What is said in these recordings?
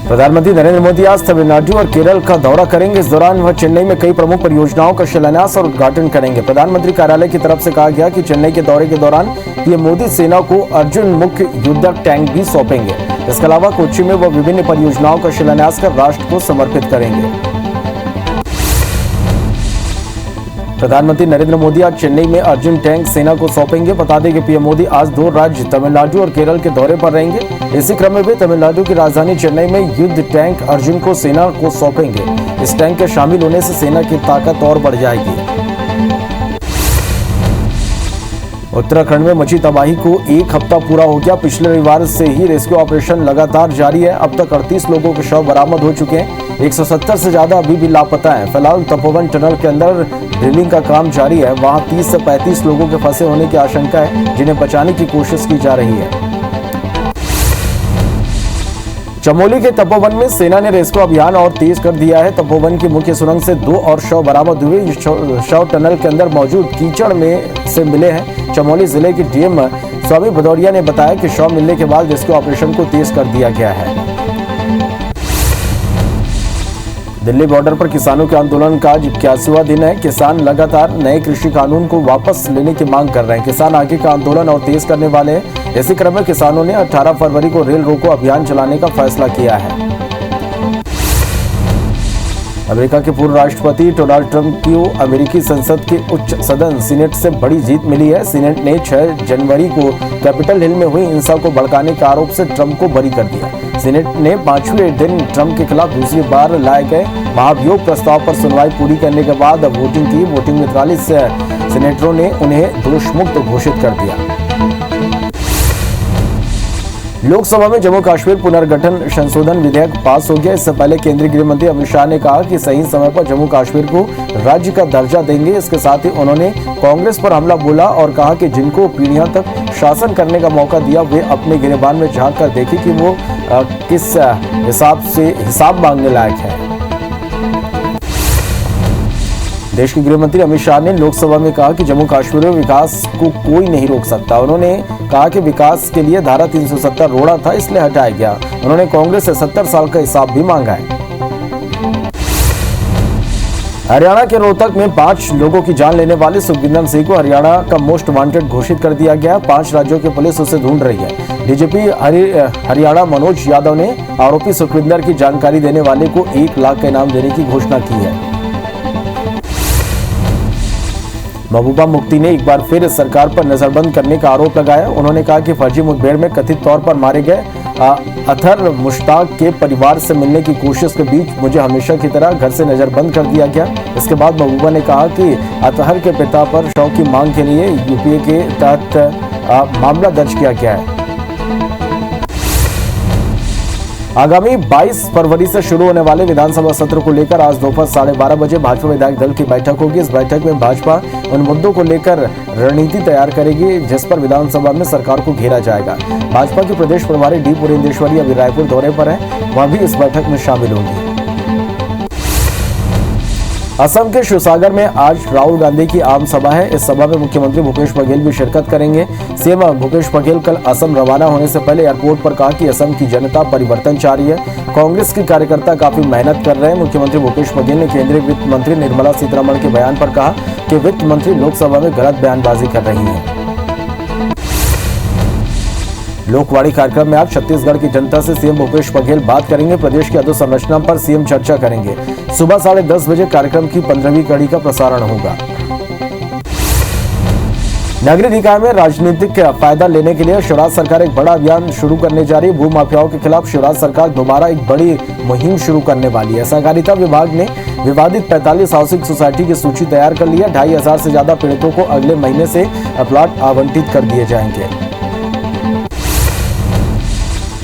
प्रधानमंत्री नरेंद्र मोदी आज तमिलनाडु और केरल का दौरा करेंगे। इस दौरान वह चेन्नई में कई प्रमुख परियोजनाओं का शिलान्यास और उद्घाटन करेंगे। प्रधानमंत्री कार्यालय की तरफ से कहा गया कि चेन्नई के दौरे के दौरान पीएम मोदी सेना को अर्जुन मुख्य युद्धक टैंक भी सौंपेंगे। इसके अलावा कोच्चि में वह विभिन्न परियोजनाओं का शिलान्यास कर राष्ट्र को समर्पित करेंगे। प्रधानमंत्री नरेंद्र मोदी आज चेन्नई में अर्जुन टैंक सेना को सौंपेंगे। बता दें कि पीएम मोदी आज 2 राज्य तमिलनाडु और केरल के दौरे पर रहेंगे। इसी क्रम में वे तमिलनाडु की राजधानी चेन्नई में युद्ध टैंक अर्जुन को सेना को सौंपेंगे। इस टैंक के शामिल होने से सेना की ताकत और बढ़ जाएगी। उत्तराखंड में मची तबाही को 1 हफ्ता पूरा हो गया। पिछले रविवार से ही रेस्क्यू ऑपरेशन लगातार जारी है। अब तक 38 लोगों के शव बरामद हो चुके हैं। 170 से ज्यादा अभी भी लापता हैं। फिलहाल तपोवन टनल के अंदर ड्रिलिंग का काम जारी है। वहां 30 से 35 लोगों के फंसे होने की आशंका है, जिन्हें बचाने की कोशिश की जा रही है। चमोली के तपोवन में सेना ने रेस्क्यू अभियान और तेज कर दिया है। तपोवन की मुख्य सुरंग से 2 और शव बरामद हुए। शव टनल के अंदर मौजूद कीचड़ में से मिले हैं। चमोली जिले की डीएम स्वामी भदौरिया ने बताया कि शव मिलने के बाद रेस्क्यू ऑपरेशन को तेज कर दिया गया है। दिल्ली बॉर्डर पर किसानों के आंदोलन का आज 81वां दिन है। किसान लगातार नए कृषि कानून को वापस लेने की मांग कर रहे हैं। किसान आगे का आंदोलन और तेज करने वाले हैं। इसी क्रम में किसानों ने 18 फरवरी को रेल रोको अभियान चलाने का फैसला किया है। अमेरिका के पूर्व राष्ट्रपति डोनाल्ड ट्रंप को अमेरिकी संसद के उच्च सदन सीनेट से बड़ी जीत मिली है। सीनेट ने 6 जनवरी को कैपिटल हिल में हुई हिंसा को भड़काने के आरोप से ट्रंप को बरी कर दिया। सीनेट ने 5वें दिन ट्रंप के खिलाफ दूसरी बार लाए गए महाभियोग प्रस्ताव पर सुनवाई पूरी करने के बाद वोटिंग की। वोटिंग में 43 सीनेटरों ने उन्हें दोषमुक्त घोषित कर दिया। लोकसभा में जम्मू कश्मीर पुनर्गठन संशोधन विधेयक पास हो गया। इससे पहले केंद्रीय गृह मंत्री अमित शाह ने कहा कि सही समय पर जम्मू कश्मीर को राज्य का दर्जा देंगे। इसके साथ ही उन्होंने कांग्रेस पर हमला बोला और कहा कि जिनको पीढ़ियों तक शासन करने का मौका दिया वे अपने गिरेबान में झांक कर देखें कि वो किस हिसाब मांगने लायक है। देश के गृह मंत्री अमित शाह ने लोकसभा में कहा कि जम्मू कश्मीर में विकास को कोई नहीं रोक सकता। उन्होंने कहा कि विकास के लिए धारा 370 रोड़ा था, इसलिए हटाया गया। उन्होंने कांग्रेस से 70 साल का हिसाब भी मांगा है। हरियाणा के रोहतक में 5 लोगों की जान लेने वाले सुखविंदर सिंह को हरियाणा का मोस्ट वांटेड घोषित कर दिया गया। 5 राज्यों की पुलिस उसे ढूंढ रही है। डीजीपी हरियाणा मनोज यादव ने आरोपी सुखविंदर की जानकारी देने वाले को 1 लाख का इनाम देने की घोषणा की है। महबूबा मुफ्ती ने एक बार फिर सरकार पर नजरबंद करने का आरोप लगाया। उन्होंने कहा कि फर्जी मुठभेड़ में कथित तौर पर मारे गए अतहर मुश्ताक के परिवार से मिलने की कोशिश के बीच मुझे हमेशा की तरह घर से नजरबंद कर दिया गया। इसके बाद महबूबा ने कहा कि अतहर के पिता पर शव की मांग के लिए यूपीए के तहत मामला दर्ज किया गया है। आगामी 22 फरवरी से शुरू होने वाले विधानसभा सत्र को लेकर आज दोपहर 12:30 बजे भाजपा विधायक दल की बैठक होगी। इस बैठक में भाजपा उन मुद्दों को लेकर रणनीति तैयार करेगी जिस पर विधानसभा में सरकार को घेरा जाएगा। भाजपा के प्रदेश प्रभारी डी पुरेंदेश्वरी अभी रायपुर दौरे पर हैं, वह भी इस बैठक में शामिल होंगी। असम के शिवसागर में आज राहुल गांधी की आम सभा है। इस सभा में मुख्यमंत्री भूपेश बघेल भी शिरकत करेंगे। सीएम भूपेश बघेल कल असम रवाना होने से पहले एयरपोर्ट पर कहा कि असम की जनता परिवर्तन चाह रही है। कांग्रेस के कार्यकर्ता काफी मेहनत कर रहे हैं। मुख्यमंत्री भूपेश बघेल ने केंद्रीय वित्त मंत्री निर्मला सीतारमण के बयान पर कहा कि वित्त मंत्री लोकसभा में गलत बयानबाजी कर रही है। लोकवाणी कार्यक्रम में आज छत्तीसगढ़ की जनता से सीएम भूपेश बघेल बात करेंगे। प्रदेश की अधोसंरचना पर सीएम चर्चा करेंगे। सुबह 10:30 बजे कार्यक्रम की 15वीं कड़ी का प्रसारण होगा। नगरीय निकाय में राजनीतिक फायदा लेने के लिए शिवराज सरकार एक बड़ा अभियान शुरू करने जा रही है। भूमाफियाओं के खिलाफ शिवराज सरकार दोबारा एक बड़ी मुहिम शुरू करने वाली है। सहकारिता विभाग ने विवादित 45 हाउसिंग सोसाइटी की सूची तैयार कर ली है। 2500 से ज्यादा पीड़ितों को अगले महीने से प्लॉट आवंटित कर दिए जाएंगे।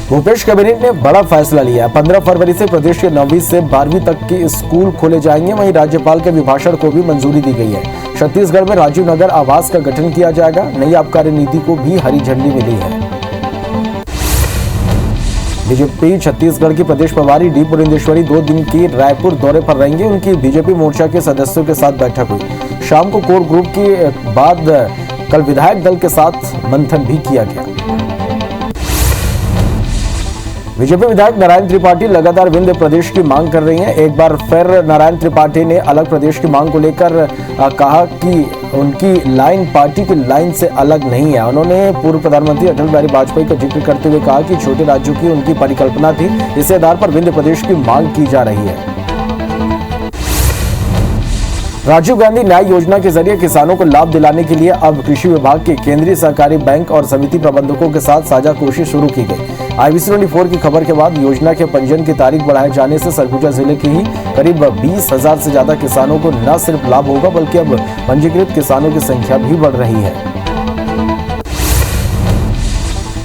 भूपेश कैबिनेट ने बड़ा फैसला लिया है। 15 फरवरी से प्रदेश के 9वीं से 12वीं तक के स्कूल खोले जाएंगे। वहीं राज्यपाल के अभिभाषण को भी मंजूरी दी गई है। छत्तीसगढ़ में राजीव नगर आवास का गठन किया जाएगा। नई आबकारी नीति को भी हरी झंडी मिली है। बीजेपी छत्तीसगढ़ की प्रदेश प्रभारी डी पुरेंदेश्वरी 2 दिन की रायपुर दौरे पर रहेंगे। उनकी बीजेपी मोर्चा के सदस्यों के साथ बैठक हुई। शाम को कोर ग्रुप के बाद कल विधायक दल के साथ मंथन भी किया गया। बीजेपी विधायक नारायण त्रिपाठी लगातार विंध्य प्रदेश की मांग कर रही हैं। एक बार फिर नारायण त्रिपाठी ने अलग प्रदेश की मांग को लेकर कहा कि उनकी लाइन पार्टी की लाइन से अलग नहीं है। उन्होंने पूर्व प्रधानमंत्री अटल बिहारी वाजपेयी का जिक्र करते हुए कहा कि छोटे राज्यों की उनकी परिकल्पना थी, इस आधार पर विंध्य प्रदेश की मांग की जा रही है। राजीव गांधी न्याय योजना के जरिए किसानों को लाभ दिलाने के लिए अब कृषि विभाग के केंद्रीय सहकारी बैंक और समिति प्रबंधकों के साथ साझा कोशिश शुरू की गई। IBC 24 की खबर के बाद योजना के पंजीयन की तारीख बढ़ाए जाने से सरगुजा जिले के ही करीब 20,000 से ज्यादा किसानों को न सिर्फ लाभ होगा बल्कि अब पंजीकृत किसानों की संख्या भी बढ़ रही है।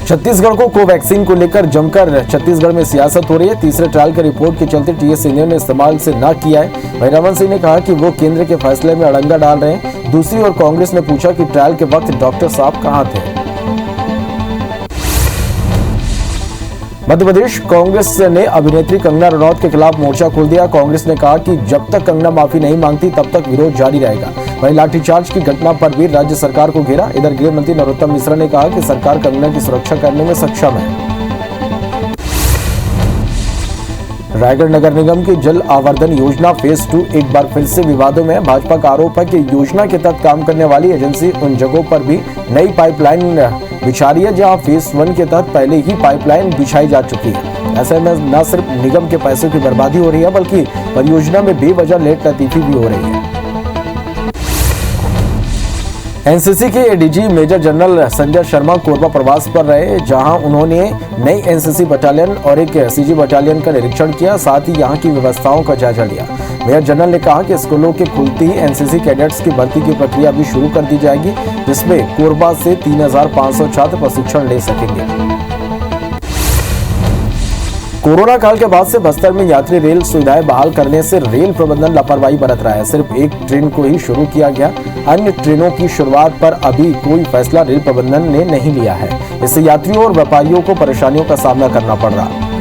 छत्तीसगढ़ को कोवैक्सीन को लेकर जमकर छत्तीसगढ़ में सियासत हो रही है। तीसरे ट्रायल की रिपोर्ट के चलते TS इंडिया ने इस्तेमाल से ना किया है। वहीं रमन सिंह ने कहा कि वो केंद्र के फैसले में अड़ंगा डाल रहे हैं। दूसरी ओर कांग्रेस ने पूछा कि ट्रायल के वक्त डॉक्टर साहब कहां थे। मध्य प्रदेश कांग्रेस ने अभिनेत्री कंगना रनौत के खिलाफ मोर्चा खोल दिया। कांग्रेस ने कहा कि जब तक कंगना माफी नहीं मांगती तब तक विरोध जारी रहेगा। वहीं लाठीचार्ज की घटना पर भी राज्य सरकार को घेरा। इधर गृह मंत्री नरोत्तम मिश्रा ने कहा कि सरकार कंगना की सुरक्षा करने में सक्षम है। रायगढ़ नगर निगम की जल आवर्धन योजना फेज 2 एक बार फिर से विवादों में है। भाजपा का आरोप है कि योजना के तहत काम करने वाली एजेंसी उन जगहों पर भी नई पाइपलाइन बिछा रही है जहां फेज 1 के तहत पहले ही पाइपलाइन बिछाई जा चुकी है। ऐसे में न सिर्फ निगम के पैसों की बर्बादी हो रही है बल्कि परियोजना में बेवजह लेट लतीफी भी हो रही है। एनसीसी के ADG major general Sanjay Sharma Korba प्रवास पर रहे, जहां उन्होंने नई एनसीसी बटालियन और एक सीजी बटालियन का निरीक्षण किया, साथ ही यहां की व्यवस्थाओं का जायजा लिया। मेजर जनरल ने कहा कि स्कूलों के खुलते ही एनसीसी कैडेट्स की भर्ती की प्रक्रिया भी शुरू कर दी जाएगी, जिसमें कोरबा से 3,500 छात्र प्रशिक्षण ले सकेंगे। कोरोना काल के बाद से बस्तर में यात्री रेल सुविधाएं बहाल करने से रेल प्रबंधन लापरवाही बरत रहा है। सिर्फ एक ट्रेन को ही शुरू किया गया, अन्य ट्रेनों की शुरुआत पर अभी कोई फैसला रेल प्रबंधन ने नहीं लिया है। इससे यात्रियों और व्यापारियों को परेशानियों का सामना करना पड़ रहा।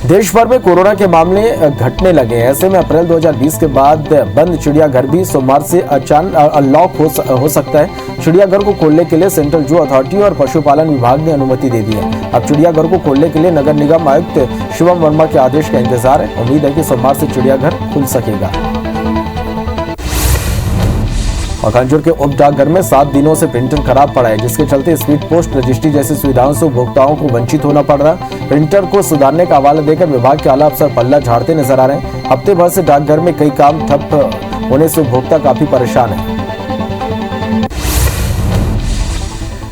देश भर में कोरोना के मामले घटने लगे। ऐसे में अप्रैल 2020 के बाद बंद चिड़ियाघर भी सोमवार से अचानक अनलॉक हो सकता है। चिड़ियाघर को खोलने के लिए सेंट्रल जू अथॉरिटी और पशुपालन विभाग ने अनुमति दे दी है। अब चिड़ियाघर को खोलने के लिए नगर निगम आयुक्त शिवम वर्मा के आदेश का इंतजार है। उम्मीद है कि सोमवार से चिड़ियाघर खुल सकेगा। पखानजोर के उप डाकघर में 7 दिनों से प्रिंटर खराब पड़ा है, जिसके चलते स्पीड पोस्ट रजिस्ट्री जैसी सुविधाओं से उपभोक्ताओं को वंचित होना पड़ रहा है। प्रिंटर को सुधारने का हवाला देकर विभाग के आला अफसर पल्ला झाड़ते नजर आ रहे हैं। हफ्ते भर से डाकघर में कई काम ठप होने से उपभोक्ता काफी परेशान है।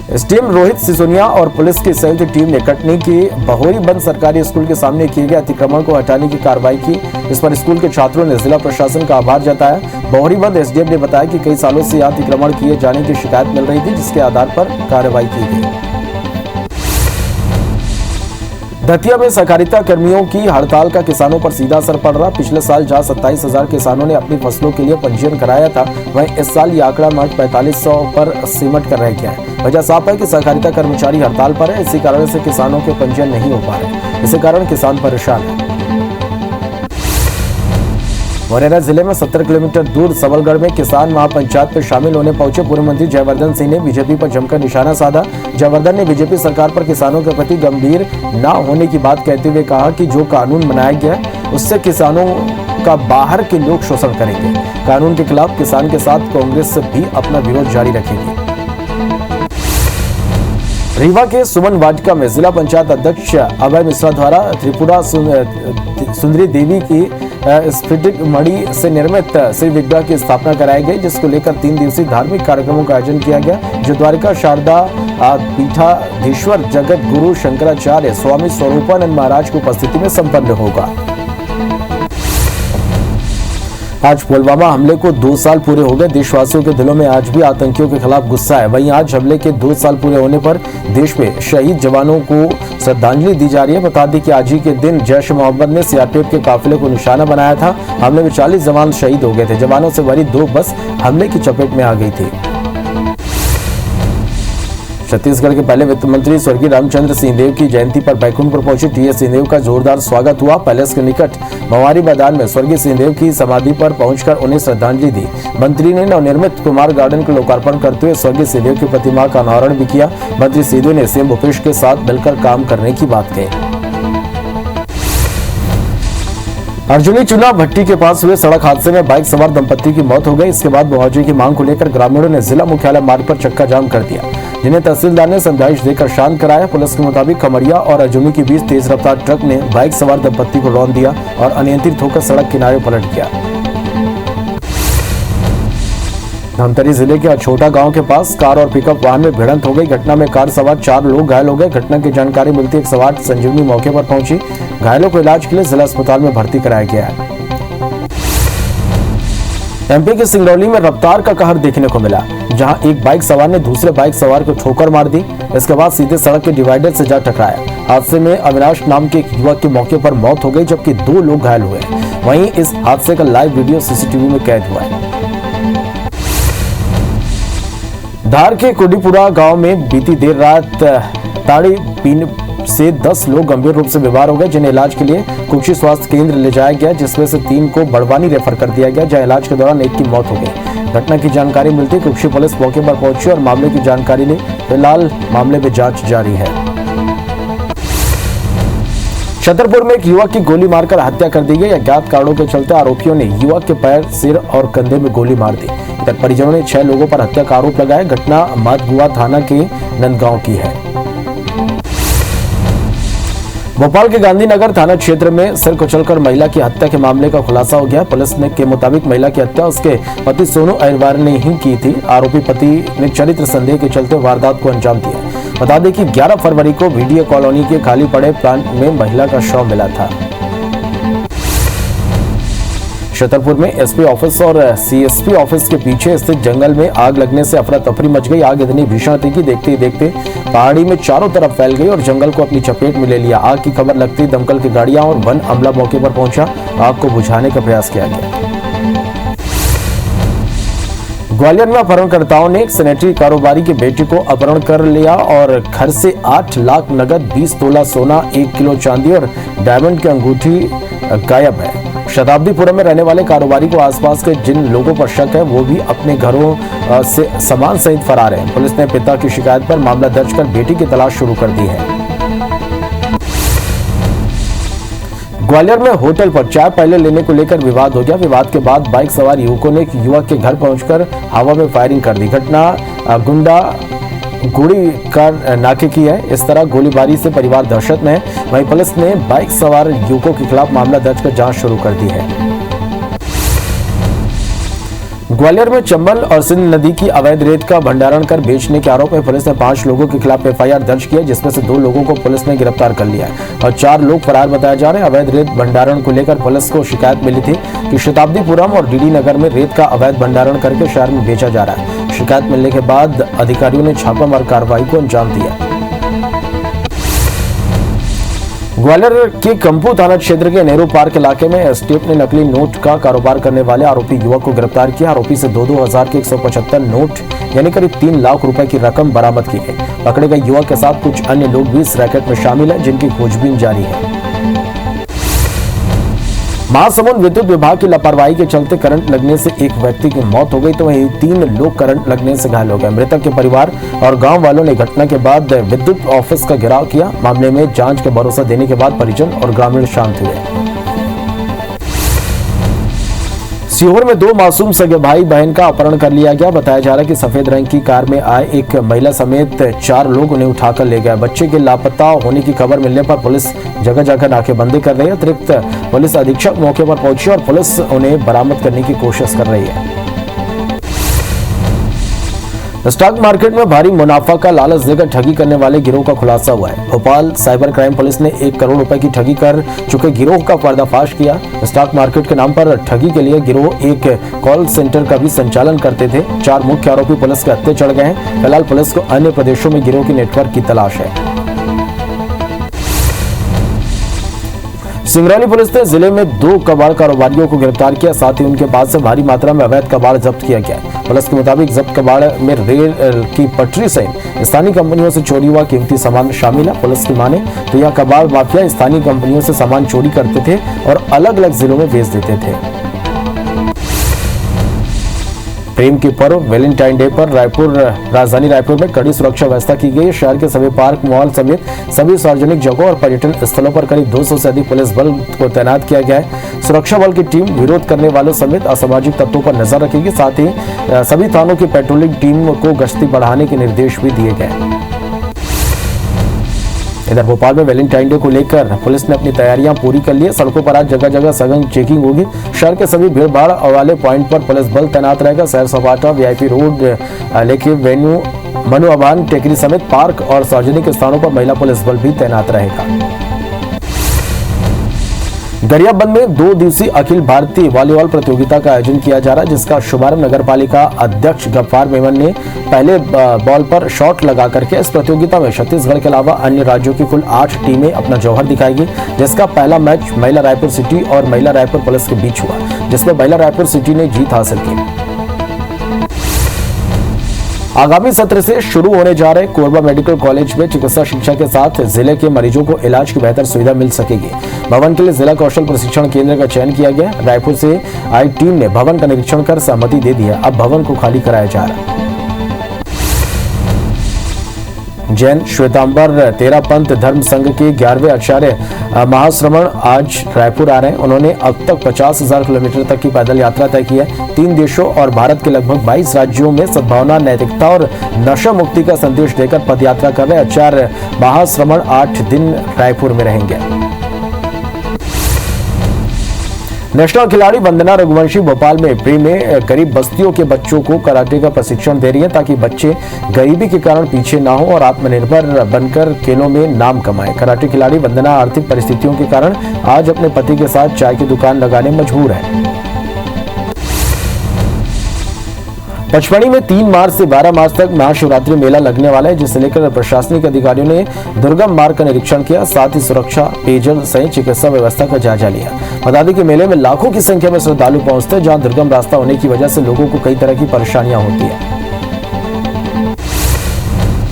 एसडीएम रोहित सिसोनिया और पुलिस की संयुक्त टीम ने कटनी की बहोरी बंद सरकारी स्कूल के सामने किए गए अतिक्रमण को हटाने की कार्रवाई की। इस पर स्कूल के छात्रों ने जिला प्रशासन का आभार जताया। बहोरी बंद एसडीएम ने बताया कि कई सालों से यहाँ अतिक्रमण किए जाने की शिकायत मिल रही थी, जिसके आधार पर कार्रवाई की गई। दतिया में सहकारिता कर्मियों की हड़ताल का किसानों पर सीधा असर पड़ रहा। पिछले साल जहां 27,000 किसानों ने अपनी फसलों के लिए पंजीयन कराया था, वहीं इस साल ये आंकड़ा मात्र 4500 पर सिमट कर रह गया है। वजह साफ है कि सहकारिता कर्मचारी हड़ताल पर है। इसी कारण से किसानों के पंजीयन नहीं हो पा रहे। इसी कारण किसान परेशान है। मुरैना जिले में 70 किलोमीटर दूर सबलगढ़ में किसान महापंचायत में शामिल होने पहुंचे पूर्व मंत्री जयवर्धन सिंह ने बीजेपी पर जमकर निशाना साधा। जयवर्धन ने बीजेपी सरकार पर किसानों के प्रति गंभीर न होने की बात कहते हुए कहा कि जो कानून बनाया गया है उससे किसानों का बाहर के लोग शोषण करेंगे। कानून के खिलाफ किसान के साथ कांग्रेस भी अपना विरोध जारी रखेगी। रीवा के सुमन वाटिका में जिला पंचायत अध्यक्ष अभय मिश्रा द्वारा त्रिपुरा सुंदरी देवी की स्फटिक मणि से निर्मित श्री विग्रह की स्थापना कराई गई, जिसको लेकर 3 दिवसीय धार्मिक कार्यक्रमों का आयोजन किया गया, जो द्वारिका शारदा पीठाधीश्वर जगत गुरु शंकराचार्य स्वामी स्वरूपानंद महाराज की उपस्थिति में संपन्न होगा। आज पुलवामा हमले को 2 साल पूरे हो गए। देशवासियों के दिलों में आज भी आतंकियों के खिलाफ गुस्सा है। वहीं आज हमले के 2 साल पूरे होने पर देश में शहीद जवानों को श्रद्धांजलि दी जा रही है। बता दें कि आज ही के दिन जैश ए मोहम्मद ने सीआरपीएफ के काफिले को निशाना बनाया था। हमले में 40 जवान शहीद हो गए थे। जवानों से भरी 2 बस हमले की चपेट में आ गई थी। छत्तीसगढ़ के पहले वित्त मंत्री स्वर्गीय रामचंद्र सिंहदेव की जयंती पर बैकुंठपुर पहुंचे टीएस सिंहदेव का जोरदार स्वागत हुआ। पैलेस के निकट मवारी मैदान में स्वर्गीय सिंहदेव की समाधि पर पहुंचकर उन्हें श्रद्धांजलि दी। मंत्री ने नवनिर्मित कुमार गार्डन का लोकार्पण करते हुए स्वर्गीय सिंहदेव की प्रतिमा का अनावरण भी किया। मंत्री सिंहदेव ने सीएम भूपेश के साथ मिलकर काम करने की बात कही। अर्जुनी चुना भट्टी के पास हुए सड़क हादसे में बाइक सवार दंपत्ति की मौत हो गई। इसके बाद मुआवजे की मांग को लेकर ग्रामीणों ने जिला मुख्यालय मार्ग पर चक्का जाम कर दिया, जिन्हें तहसीलदार ने समझाइश देकर शांत कराया। पुलिस के मुताबिक खमरिया और अर्जुनी के बीच तेज रफ्तार ट्रक ने बाइक सवार दंपत्ति को रौंद दिया और अनियंत्रित होकर सड़क किनारे पलट गया। धमतरी जिले के छोटा गांव के पास कार और पिकअप वाहन में भिड़ंत हो गई। घटना में कार सवार 4 लोग घायल हो गए। घटना की जानकारी मिलती एक सवार संजीवनी मौके पर पहुंची। घायलों को इलाज के लिए जिला अस्पताल में भर्ती कराया गया है। एमपी के सिंगरौली में रफ्तार का कहर देखने को मिला, जहां एक बाइक सवार ने दूसरे बाइक सवार को ठोकर मार दी। इसके बाद सीधे सड़क के डिवाइडर से जा टकराया। हादसे में अविनाश नाम के एक युवक की मौके पर मौत हो गई, जबकि 2 लोग घायल हुए। वहीं इस हादसे का लाइव वीडियो सीसीटीवी में कैद हुआ है। धार के कोडीपुरा गांव में बीती देर रात ताड़ी पीने से 10 लोग गंभीर रूप से बीमार हो गए, जिन्हें इलाज के लिए कुक्षी स्वास्थ्य केंद्र ले जाया गया, जिसमें से 3 को बड़वानी रेफर कर दिया गया, जहां इलाज के दौरान एक की मौत हो गई। घटना की जानकारी मिलती कुक्षी पुलिस मौके पर पहुंची और मामले की जानकारी ली। फिलहाल मामले में जांच जारी है। छतरपुर में एक युवक की गोली मारकर हत्या कर दी गई। अज्ञात कारणों के चलते आरोपियों ने युवक के पैर, सिर और कंधे में गोली मार दी। इधर परिजनों ने 6 लोगों पर हत्या का आरोप लगाया। घटना मातगुआ थाना के नंदगांव की है। भोपाल के गांधीनगर थाना क्षेत्र में सिर कुचलकर महिला की हत्या के मामले का खुलासा हो गया। पुलिस ने के मुताबिक महिला की हत्या उसके पति सोनू अहिरवार ने ही की थी। आरोपी पति ने चरित्र संदेह के चलते वारदात को अंजाम दिया। बता दें कि 11 फरवरी को वीडियो कॉलोनी के खाली पड़े प्लांट में महिला का शव मिला था। छतरपुर में एसपी ऑफिस और सीएसपी ऑफिस के पीछे स्थित जंगल में आग लगने से अफरा तफरी मच गई। आग इतनी भीषण थी कि देखते ही देखते पहाड़ी में चारों तरफ फैल गई और जंगल को अपनी चपेट में ले लिया। आग की खबर लगते ही दमकल की गाड़ियां और वन अमला मौके पर पहुंचा। आग को बुझाने का प्रयास किया गया। ग्वालियर में अपहरणकर्ताओं ने एक सैनिटरी कारोबारी के बेटे को अपहरण कर लिया और घर से 8 लाख नगद, 20 तोला सोना, 1 किलो चांदी और डायमंड की अंगूठी गायब है। शताब्दीपुरम में रहने वाले कारोबारी को आसपास के जिन लोगों पर शक है वो भी अपने घरों से सामान सहित फरार है। पुलिस ने पिता की शिकायत पर मामला दर्ज कर बेटी की तलाश शुरू कर दी है। ग्वालियर में होटल पर चाय पहले लेने को लेकर विवाद हो गया। विवाद के बाद बाइक सवार युवकों ने एक युवक के घर पहुंचकर हवा में फायरिंग कर दी। घटना गुंडा गोली का नाके की है। इस तरह गोलीबारी से परिवार दहशत में है। वहीं पुलिस ने बाइक सवार युवकों के खिलाफ मामला दर्ज कर जांच शुरू कर दी है। ग्वालियर में चंबल और सिंध नदी की अवैध रेत का भंडारण कर बेचने के आरोप में पुलिस ने 5 लोगों के खिलाफ एफआईआर दर्ज किया, जिसमें से 2 लोगों को पुलिस ने गिरफ्तार कर लिया है और 4 लोग फरार बताए जा रहे हैं। अवैध रेत भंडारण को लेकर पुलिस को शिकायत मिली थी कि शताब्दीपुरम और डीडी नगर में रेत का अवैध भंडारण करके शहर में बेचा जा रहा है। शिकायत मिलने के बाद अधिकारियों ने छापामार कार्रवाई को अंजाम दिया। ग्वालियर के कंपू थाना क्षेत्र के नेहरू पार्क इलाके में एसटीएफ ने नकली नोट का कारोबार करने वाले आरोपी युवक को गिरफ्तार किया। आरोपी से 2-2 हजार के 175 नोट यानी करीब 3 लाख रुपए की रकम बरामद की गई। पकड़े गए युवक के साथ कुछ अन्य लोग भी इस रैकेट में शामिल हैं, जिनकी खोजबीन जारी है। महासमुंद विद्युत विभाग की लापरवाही के चलते करंट लगने से एक व्यक्ति की मौत हो गई, तो वहीं 3 लोग करंट लगने से घायल हो गए। मृतक के परिवार और गांव वालों ने घटना के बाद विद्युत ऑफिस का घेराव किया। मामले में जांच का भरोसा देने के बाद परिजन और ग्रामीण शांत हुए। सीहोर में 2 मासूम सगे भाई बहन का अपहरण कर लिया गया। बताया जा रहा है कि सफेद रंग की कार में आए एक महिला समेत 4 लोग उन्हें उठाकर ले गए। बच्चे के लापता होने की खबर मिलने पर पुलिस जगह जगह नाकेबंदी कर रही है। अतिरिक्त पुलिस अधीक्षक मौके पर पहुंची और पुलिस उन्हें बरामद करने की कोशिश कर रही है। स्टॉक मार्केट में भारी मुनाफा का लालच देकर ठगी करने वाले गिरोह का खुलासा हुआ है। भोपाल साइबर क्राइम पुलिस ने 1 करोड़ रुपए की ठगी कर चुके गिरोह का पर्दाफाश किया। स्टॉक मार्केट के नाम पर ठगी के लिए गिरोह एक कॉल सेंटर का भी संचालन करते थे। 4 मुख्य आरोपी पुलिस के हत्थे चढ़ गए हैं। फिलहाल पुलिस को अन्य प्रदेशों में गिरोह के नेटवर्क की तलाश है। सिंगरौली पुलिस ने जिले में 2 कबाड़ कारोबारियों को गिरफ्तार किया, साथ ही उनके पास से भारी मात्रा में अवैध कबाड़ जब्त किया गया। पुलिस के मुताबिक जब्त कबाड़ में रेल की पटरी सहित स्थानीय कंपनियों से चोरी हुआ कीमती सामान शामिल है। पुलिस की माने तो यह कबाड़ माफिया स्थानीय कंपनियों से सामान चोरी करते थे और अलग अलग जिलों में बेच देते थे। प्रेम के पर्व वैलेंटाइन डे पर राजधानी रायपुर में कड़ी सुरक्षा व्यवस्था की गई। शहर के सभी पार्क, मॉल समेत सभी सार्वजनिक जगहों और पर्यटन स्थलों पर करीब 200 से अधिक पुलिस बल को तैनात किया गया है। सुरक्षा बल की टीम विरोध करने वालों समेत असामाजिक तत्वों पर नजर रखेगी। साथ ही सभी थानों की पेट्रोलिंग टीम को गश्ती बढ़ाने के निर्देश भी दिए गए। इधर भोपाल में वैलेंटाइन डे को लेकर पुलिस ने अपनी तैयारियां पूरी कर ली है। सड़कों पर आज जगह जगह सघन चेकिंग होगी। शहर के सभी भीड़ भाड़ वाले पॉइंट पर पुलिस बल तैनात रहेगा। सैर सपाटा, VIP रोड, लेके वेन्यू, मनु आबान, टेकरी समेत पार्क और सार्वजनिक स्थानों पर महिला पुलिस बल भी तैनात रहेगा। गरियाबंद में 2 दिवसीय अखिल भारतीय वॉलीबॉल प्रतियोगिता का आयोजन किया जा रहा है, जिसका शुभारंभ नगर पालिका अध्यक्ष गफ्फार मेमन ने पहले बॉल पर शॉट लगा करके। इस प्रतियोगिता में छत्तीसगढ़ के अलावा अन्य राज्यों की कुल 8 टीमें अपना जौहर दिखाएगी, जिसका पहला मैच महिला रायपुर सिटी और महिला रायपुर पुलिस के बीच हुआ, जिसमें महिला रायपुर सिटी ने जीत हासिल की। आगामी सत्र से शुरू होने जा रहे कोरबा मेडिकल कॉलेज में चिकित्सा शिक्षा के साथ जिले के मरीजों को इलाज की बेहतर सुविधा मिल सकेगी। भवन के लिए जिला कौशल प्रशिक्षण केंद्र का चयन किया गया। रायपुर से आई टीम ने भवन का निरीक्षण कर सहमति दे दी है। अब भवन को खाली कराया जा रहा है। जैन श्वेतांबर तेरा पंथ धर्म संघ के 11वें आचार्य महाश्रमण आज रायपुर आ रहे हैं। उन्होंने अब तक 50,000 किलोमीटर तक की पैदल यात्रा तय की है। 3 देशों और भारत के लगभग 22 राज्यों में सद्भावना, नैतिकता और नशा मुक्ति का संदेश देकर पदयात्रा कर रहे आचार्य महाश्रमण 8 दिन रायपुर में रहेंगे। नेशनल खिलाड़ी वंदना रघुवंशी भोपाल में प्री में गरीब बस्तियों के बच्चों को कराटे का प्रशिक्षण दे रही है, ताकि बच्चे गरीबी के कारण पीछे ना हो और आत्मनिर्भर बनकर खेलों में नाम कमाएं। कराटे खिलाड़ी वंदना आर्थिक परिस्थितियों के कारण आज अपने पति के साथ चाय की दुकान लगाने मजबूर है। पचमढ़ी में 3 मार्च से 12 मार्च तक महाशिवरात्रि मेला लगने वाला है, जिसे लेकर प्रशासनिक अधिकारियों ने दुर्गम मार्ग का निरीक्षण किया। साथ ही सुरक्षा, पेयजल सहित चिकित्सा व्यवस्था का जायजा लिया। बता दें कि मेले में लाखों की संख्या में श्रद्धालु पहुंचते हैं, जहां दुर्गम रास्ता होने की वजह से लोगों को कई तरह की परेशानियां होती है।